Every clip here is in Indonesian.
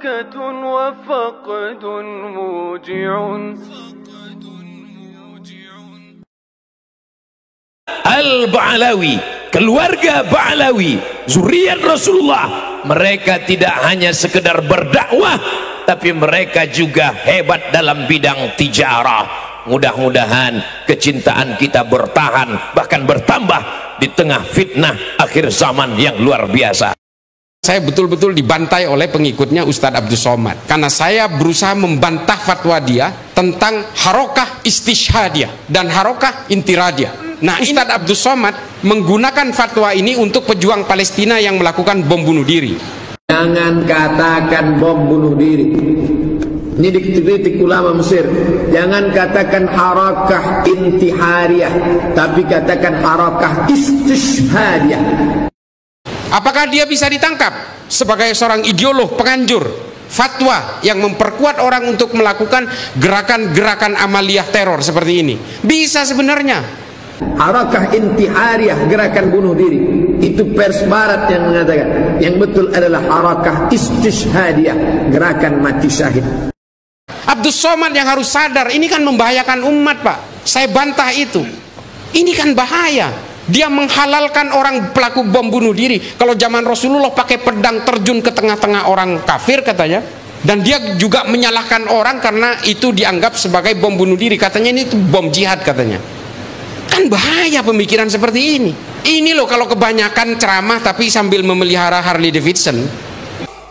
بركة وفقد موجع. Al-Ba'alawi, keluarga Ba'alawi, zuriat Rasulullah, mereka tidak hanya sekedar berdakwah, tapi mereka juga hebat dalam bidang tijarah. Mudah-mudahan kecintaan kita bertahan, bahkan bertambah di tengah fitnah akhir zaman yang luar biasa. Saya betul-betul dibantai oleh pengikutnya Ustadz Abdus Somad karena saya berusaha membantah fatwa dia tentang harokah istishhadiyah dan harokah intiradiyah. Nah, Ustadz Abdus Somad menggunakan fatwa ini untuk pejuang Palestina yang melakukan bom bunuh diri. Jangan katakan bom bunuh diri. Ini dikritik ulama Mesir. Jangan katakan harakah intihariyah, tapi katakan harakah istishhadiyah. Apakah dia bisa ditangkap sebagai seorang ideolog, penganjur, fatwa yang memperkuat orang untuk melakukan gerakan-gerakan amaliyah teror seperti ini? Bisa sebenarnya. Harakah intihariyah, gerakan bunuh diri, itu pers barat yang mengatakan. Yang betul adalah harakah istishhadiyah, gerakan mati syahid. Abdus Somad yang harus sadar, ini kan membahayakan umat, Pak. Saya bantah itu. Ini kan bahaya. Dia menghalalkan orang pelaku bom bunuh diri. Kalau zaman Rasulullah pakai pedang terjun ke tengah-tengah orang kafir katanya. Dan dia juga menyalahkan orang karena itu dianggap sebagai bom bunuh diri. Katanya ini itu bom jihad katanya. Kan bahaya pemikiran seperti ini. Ini loh kalau kebanyakan ceramah tapi sambil memelihara Harley Davidson.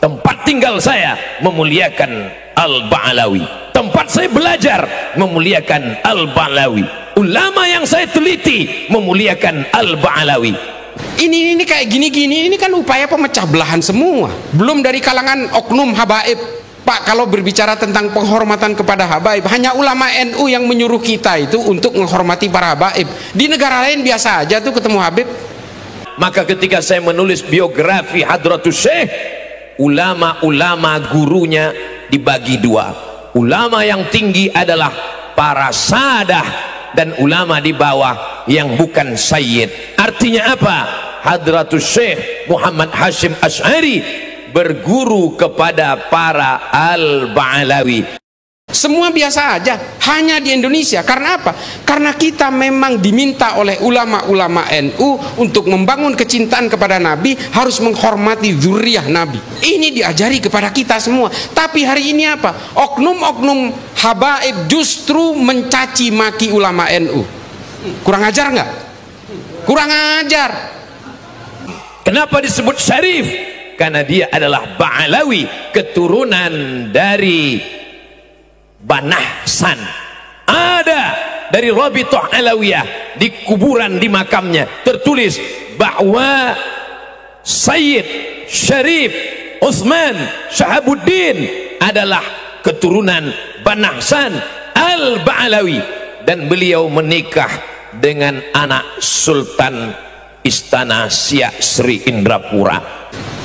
Tempat tinggal saya memuliakan Al-Ba'alawi. Tempat saya belajar memuliakan Al-Ba'alawi. Ulama yang saya teliti memuliakan Al-Ba'alawi. Ini kayak gini-gini, ini kan upaya pemecah belahan semua. Belum dari kalangan oknum habaib. Pak, kalau berbicara tentang penghormatan kepada habaib, hanya ulama NU yang menyuruh kita itu untuk menghormati para habaib. Di negara lain biasa aja tuh ketemu habib. Maka ketika saya menulis biografi Hadratus Syekh, ulama-ulama gurunya dibagi dua. Ulama yang tinggi adalah para sadah, dan ulama di bawah yang bukan sayyid. Artinya apa? Hadratus Syekh Muhammad Hashim Asy'ari berguru kepada para Al-Ba'alawi. Semua biasa aja, hanya di Indonesia. Karena apa? Karena kita memang diminta oleh ulama-ulama NU untuk membangun kecintaan kepada Nabi, harus menghormati zuriyah Nabi. Ini diajari kepada kita semua. Tapi hari ini apa? Oknum-oknum habaib justru mencaci maki ulama NU. Kurang ajar nggak? Kurang ajar. Kenapa disebut syarif? Karena dia adalah Ba'alawi, keturunan dari Banahsan. Ada dari Rabithah Alawiyah, di kuburan di makamnya tertulis bahwa Sayyid Syarif Utsman Syahabuddin adalah keturunan Banahsan Al-Ba'alawi, dan beliau menikah dengan anak Sultan Istana Siak Sri Indrapura.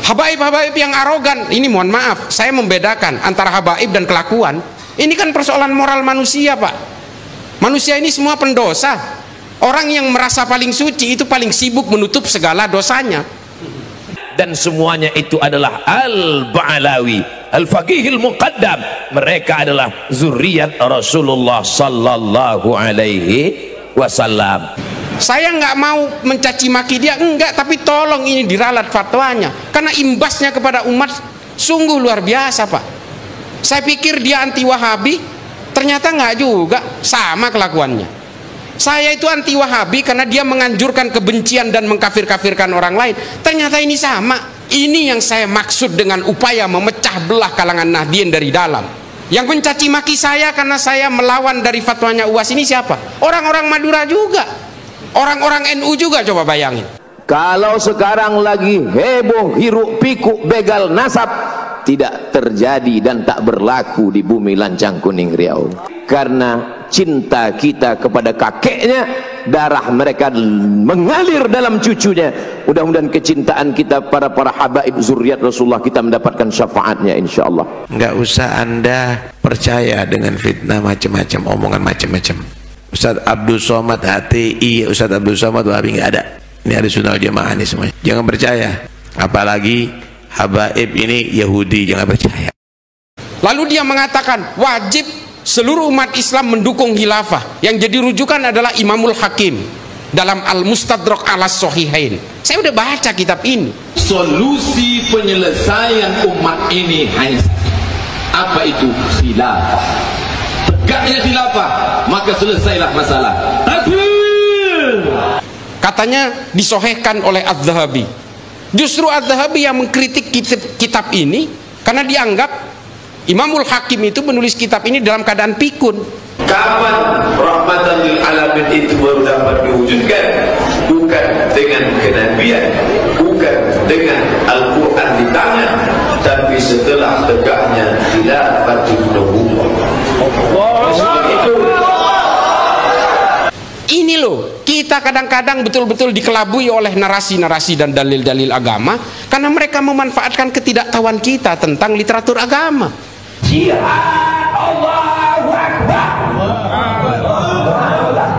Habaib-habaib yang arogan ini, mohon maaf, saya membedakan antara habaib dan kelakuan. Ini kan persoalan moral manusia, Pak. Manusia ini semua pendosa. Orang yang merasa paling suci itu paling sibuk menutup segala dosanya. Dan semuanya itu adalah Al-Ba'alawi, Al-Faqihil Muqaddam. Mereka adalah zuriat Rasulullah sallallahu alaihi wasallam. Saya nggak mau mencaci maki dia, enggak, tapi tolong ini diralat fatwanya. Karena imbasnya kepada umat sungguh luar biasa, Pak. Saya pikir dia anti Wahabi, ternyata nggak juga, sama kelakuannya. Saya itu anti Wahabi karena dia menganjurkan kebencian dan mengkafir-kafirkan orang lain. Ternyata ini sama. Ini yang saya maksud dengan upaya memecah belah kalangan Nahdien dari dalam. Yang mencaci maki saya karena saya melawan dari fatwanya UAS ini siapa? Orang-orang Madura juga, orang-orang NU juga, coba bayangin. Kalau sekarang lagi heboh hiruk pikuk begal nasab, tidak terjadi dan tak berlaku di bumi Lancang Kuning Riau. Karena cinta kita kepada kakeknya, darah mereka mengalir dalam cucunya. Mudah-mudahan kecintaan kita para habaib zuriat Rasulullah, kita mendapatkan syafaatnya insyaallah. Nggak usah Anda percaya dengan fitnah macam-macam, omongan macam-macam. Ustadz Abdus Somad HTI, Ustadz Abdus Somad Wahabi, nggak ada. Ini ada Sunnah Jamaah ini semuanya. Jangan percaya. Apalagi habaib ini Yahudi, jangan percaya. Lalu dia mengatakan wajib seluruh umat Islam mendukung khilafah. Yang jadi rujukan adalah Imamul Hakim dalam Al-Mustadrak ala Sahihain. Saya udah baca kitab ini. Solusi penyelesaian umat ini hanya apa itu? Khilafah. Tegaknya khilafah, maka selesailah masalah. Takbir. Katanya disohehkan oleh Az-Zahabi. Justru Az-Zahabi yang mengkritik kitab ini karena dianggap Imamul Hakim itu menulis kitab ini dalam keadaan pikun. Kapan rahmatan lil alamin itu baru dapat diwujudkan? Bukan dengan kenabian, bukan dengan Al-Quran di tangan, tapi setelah tegaknya khilafatul nubuwwah. Ini loh, kita kadang-kadang betul-betul dikelabui oleh narasi-narasi dan dalil-dalil agama karena mereka memanfaatkan ketidaktahuan kita tentang literatur agama.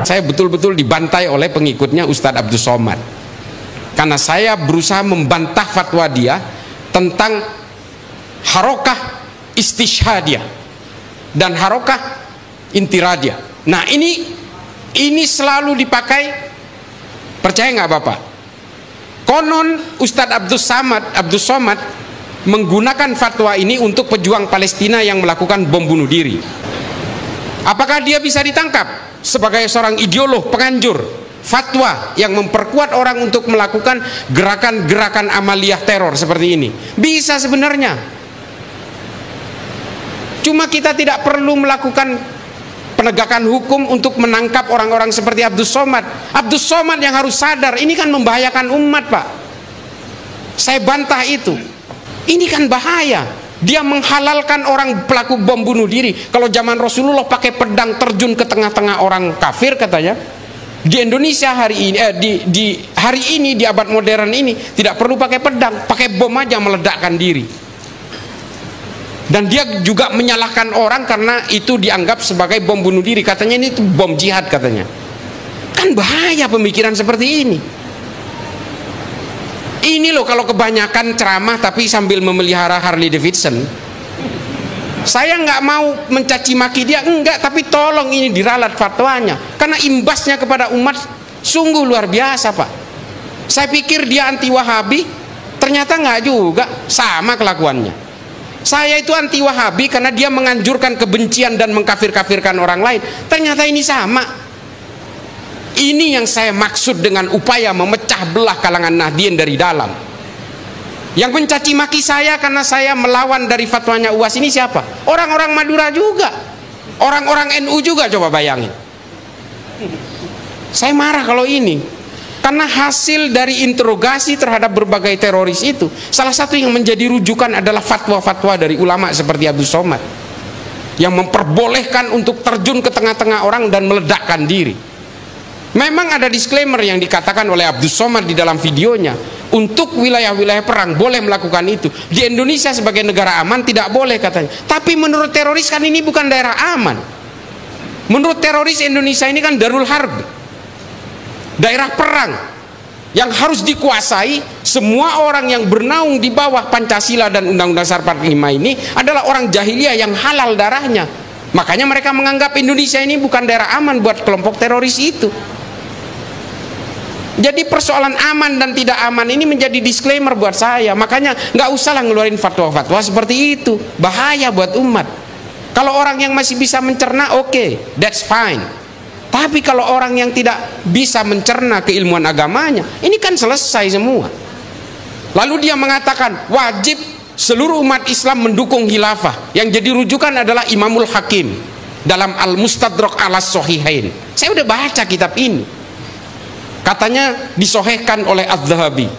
Saya betul-betul dibantai oleh pengikutnya Ustadz Abdus Somad karena saya berusaha membantah fatwa dia tentang harokah istishhadiyah dan harokah intiradiyah. Nah ini selalu dipakai, percaya nggak Bapak? Konon Ustadz Abdus Somad menggunakan fatwa ini untuk pejuang Palestina yang melakukan bom bunuh diri. Apakah dia bisa ditangkap sebagai seorang ideolog penganjur fatwa yang memperkuat orang untuk melakukan gerakan-gerakan amaliyah teror seperti ini? Bisa sebenarnya. Cuma kita tidak perlu melakukan penegakan hukum untuk menangkap orang-orang seperti Abdus Somad. Abdus Somad yang harus sadar ini kan membahayakan umat, Pak. Saya bantah itu. Ini kan bahaya. Dia menghalalkan orang pelaku bom bunuh diri. Kalau zaman Rasulullah pakai pedang terjun ke tengah-tengah orang kafir katanya. Di Indonesia hari ini, di hari ini, di abad modern ini tidak perlu pakai pedang, pakai bom aja meledakkan diri. Dan dia juga menyalahkan orang karena itu dianggap sebagai bom bunuh diri. Katanya ini itu bom jihad katanya. Kan bahaya pemikiran seperti ini. Ini loh kalau kebanyakan ceramah tapi sambil memelihara Harley Davidson. Saya nggak mau mencaci maki dia, enggak, tapi tolong ini diralat fatwanya karena imbasnya kepada umat sungguh luar biasa, Pak. Saya pikir dia anti Wahabi, ternyata nggak juga, sama kelakuannya. Saya itu anti Wahabi karena dia menganjurkan kebencian dan mengkafir-kafirkan orang lain, ternyata ini sama. Ini yang saya maksud dengan upaya memecah belah kalangan Nahdien dari dalam. Yang mencaci maki saya karena saya melawan dari fatwanya UAS ini siapa? Orang-orang Madura juga, orang-orang NU juga, coba bayangin. Saya marah kalau ini karena hasil dari interogasi terhadap berbagai teroris itu, salah satu yang menjadi rujukan adalah fatwa-fatwa dari ulama seperti Abdus Somad yang memperbolehkan untuk terjun ke tengah-tengah orang dan meledakkan diri. Memang ada disclaimer yang dikatakan oleh Abdus Somad di dalam videonya, untuk wilayah-wilayah perang boleh melakukan itu. Di Indonesia sebagai negara aman tidak boleh katanya. Tapi menurut teroris kan ini bukan daerah aman. Menurut teroris Indonesia ini kan Darul Harb, daerah perang yang harus dikuasai. Semua orang yang bernaung di bawah Pancasila dan Undang-Undang Dasar 45 ini adalah orang jahiliyah yang halal darahnya. Makanya mereka menganggap Indonesia ini bukan daerah aman buat kelompok teroris itu. Jadi persoalan aman dan tidak aman ini menjadi disclaimer buat saya. Makanya nggak usahlah ngeluarin fatwa-fatwa seperti itu, bahaya buat umat. Kalau orang yang masih bisa mencerna, oke, that's fine. Tapi kalau orang yang tidak bisa mencerna keilmuan agamanya, ini kan selesai semua. Lalu dia mengatakan wajib seluruh umat Islam mendukung khilafah. Yang jadi rujukan adalah Imamul Hakim dalam Al-Mustadrak ala Sahihain. Saya udah baca kitab ini. Katanya disohehkan oleh Az-Zahabi.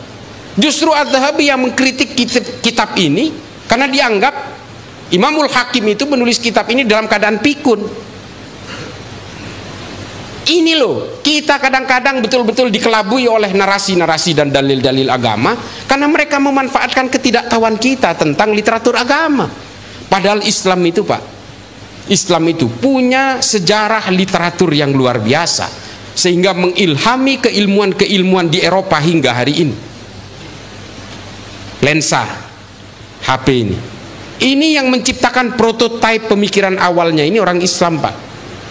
Justru Az-Zahabi yang mengkritik kitab ini karena dianggap Imamul Hakim itu menulis kitab ini dalam keadaan pikun. Ini loh, kita kadang-kadang betul-betul dikelabui oleh narasi-narasi dan dalil-dalil agama karena mereka memanfaatkan ketidaktahuan kita tentang literatur agama. Padahal Islam itu, Pak, Islam itu punya sejarah literatur yang luar biasa sehingga mengilhami keilmuan-keilmuan di Eropa hingga hari ini. Lensa HP ini Ini yang menciptakan prototipe pemikiran awalnya ini orang Islam, Pak.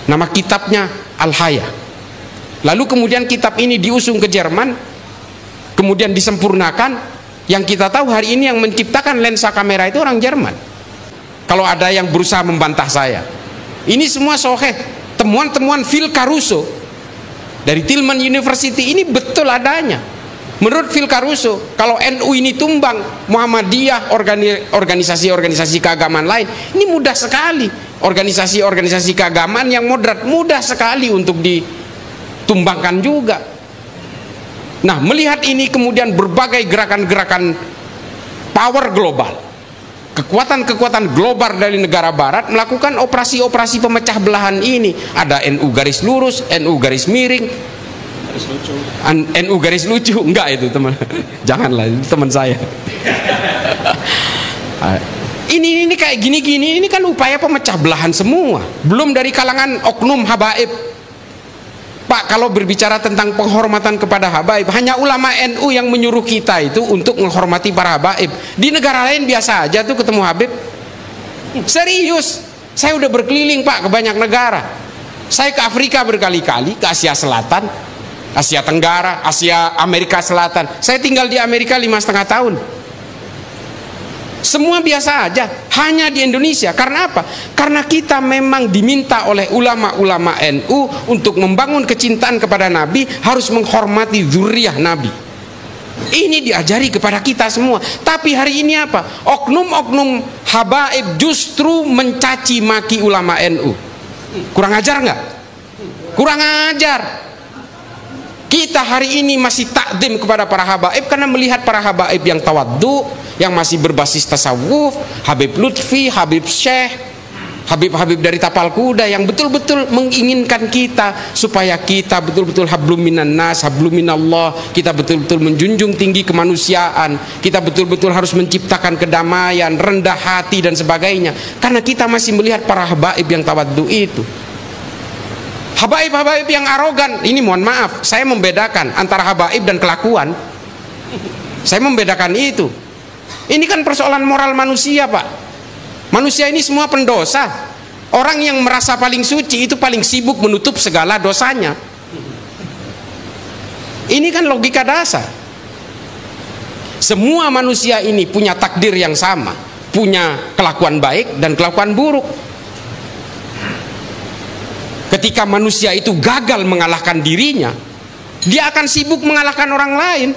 Nama kitabnya Al-Haya. Lalu kemudian kitab ini diusung ke Jerman, kemudian disempurnakan. Yang kita tahu hari ini yang menciptakan lensa kamera itu orang Jerman. Kalau ada yang berusaha membantah saya, ini semua sahih. Temuan-temuan Phil Caruso dari Tillman University ini betul adanya. Menurut Phil Caruso, kalau NU ini tumbang, Muhammadiyah, organisasi-organisasi keagamaan lain, ini mudah sekali. Organisasi-organisasi keagamaan yang moderat mudah sekali untuk ditumbangkan juga. Nah, melihat ini kemudian berbagai gerakan-gerakan power global, kekuatan-kekuatan global dari negara barat melakukan operasi-operasi pemecah belahan ini. Ada NU garis lurus, NU garis miring, NU garis lucu. Enggak itu teman, janganlah, itu teman saya. Ini kayak gini-gini, ini kan upaya pemecah belahan semua. Belum dari kalangan oknum habaib. Pak, kalau berbicara tentang penghormatan kepada habaib, hanya ulama NU yang menyuruh kita itu untuk menghormati para habaib. Di negara lain biasa aja tuh ketemu habib. Serius, saya udah berkeliling, Pak, ke banyak negara. Saya ke Afrika berkali-kali, ke Asia Selatan, Asia Tenggara, Asia Amerika Selatan. Saya tinggal di Amerika 5,5 tahun. Semua biasa aja, hanya di Indonesia. Karena apa? Karena kita memang diminta oleh ulama-ulama NU untuk membangun kecintaan kepada Nabi, harus menghormati zuriyah Nabi. Ini diajari kepada kita semua. Tapi hari ini apa? Oknum-oknum habaib justru mencaci maki ulama NU. Kurang ajar nggak? Kurang ajar. Kita hari ini masih takdim kepada para habaib karena melihat para habaib yang tawaddu, yang masih berbasis tasawuf, Habib Lutfi, Habib Syekh, Habib-habib dari tapal kuda yang betul-betul menginginkan kita supaya kita betul-betul hablum minan nas, hablum minallah, kita betul-betul menjunjung tinggi kemanusiaan, kita betul-betul harus menciptakan kedamaian, rendah hati dan sebagainya. Karena kita masih melihat para habaib yang tawaddu itu. Habaib-habaib yang arogan, ini mohon maaf, saya membedakan antara habaib dan kelakuan. Saya membedakan itu. Ini kan persoalan moral manusia, Pak. Manusia ini semua pendosa. Orang yang merasa paling suci itu paling sibuk menutup segala dosanya. Ini kan logika dasar. Semua manusia ini punya takdir yang sama, punya kelakuan baik dan kelakuan buruk. Ketika manusia itu gagal mengalahkan dirinya, dia akan sibuk mengalahkan orang lain.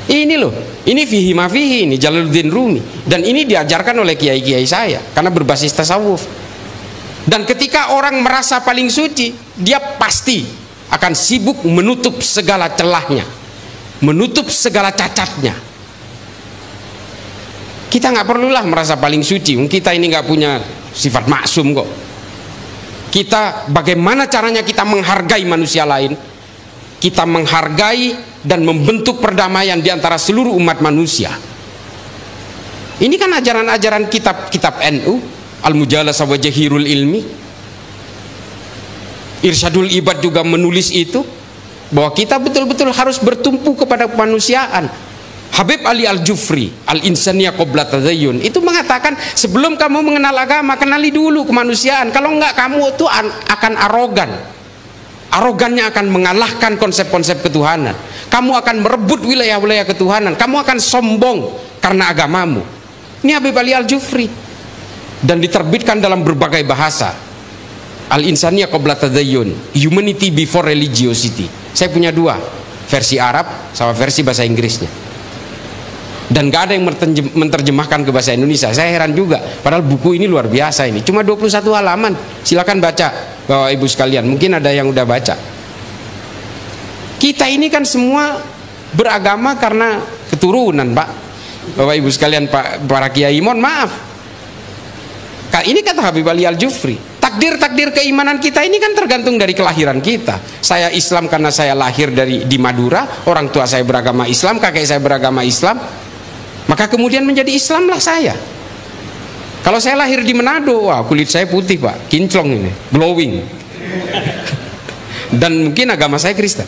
Ini loh, ini fihi ma fihi, ini Jalaluddin Rumi. Dan ini diajarkan oleh kiai-kiai saya karena berbasis tasawuf. Dan ketika orang merasa paling suci, dia pasti akan sibuk menutup segala celahnya, menutup segala cacatnya. Kita nggak perlulah merasa paling suci, kita ini nggak punya sifat maksum kok. Kita bagaimana caranya kita menghargai manusia lain, kita menghargai dan membentuk perdamaian di antara seluruh umat manusia. Ini kan ajaran-ajaran kitab NU, Al-Mujalasah wa Jahirul Ilmi. Irsyadul Ibad juga menulis itu, bahwa kita betul-betul harus bertumpu kepada kemanusiaan. Habib Ali Al-Jufri, Al-Insaniyah Qabla Tadayyun, itu mengatakan sebelum kamu mengenal agama, kenali dulu kemanusiaan. Kalau enggak, kamu itu akan arogan. Arogannya akan mengalahkan konsep-konsep ketuhanan. Kamu akan merebut wilayah-wilayah ketuhanan. Kamu akan sombong karena agamamu. Ini Habib Ali Al-Jufri. Dan diterbitkan dalam berbagai bahasa. Al-Insaniyah Qabla Tadayyun, Humanity Before Religiosity. Saya punya dua, versi Arab sama versi bahasa Inggrisnya. Dan gak ada yang menerjemahkan ke bahasa Indonesia. Saya heran juga, padahal buku ini luar biasa ini. Cuma 21 halaman. Silakan baca, Bapak Ibu sekalian. Mungkin ada yang udah baca. Kita ini kan semua beragama karena keturunan, Pak. Bapak Ibu sekalian, para kiai, mohon maaf. Ini kata Habib Ali Al-Jufri. Takdir keimanan kita ini kan tergantung dari kelahiran kita. Saya Islam karena saya lahir di Madura, orang tua saya beragama Islam, kakek saya beragama Islam. Maka kemudian menjadi Islamlah saya. Kalau saya lahir di Manado, wah kulit saya putih, Pak, kinclong ini, glowing. Dan mungkin agama saya Kristen.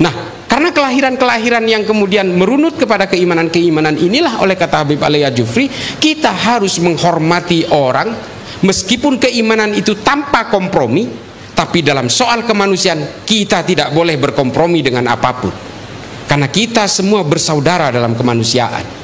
Nah, Karena kelahiran-kelahiran yang kemudian merunut kepada keimanan-keimanan inilah, oleh kata Habib Ali Al-Jufri, kita harus menghormati orang meskipun keimanan itu tanpa kompromi, tapi dalam soal kemanusiaan kita tidak boleh berkompromi dengan apapun. Karena kita semua bersaudara dalam kemanusiaan.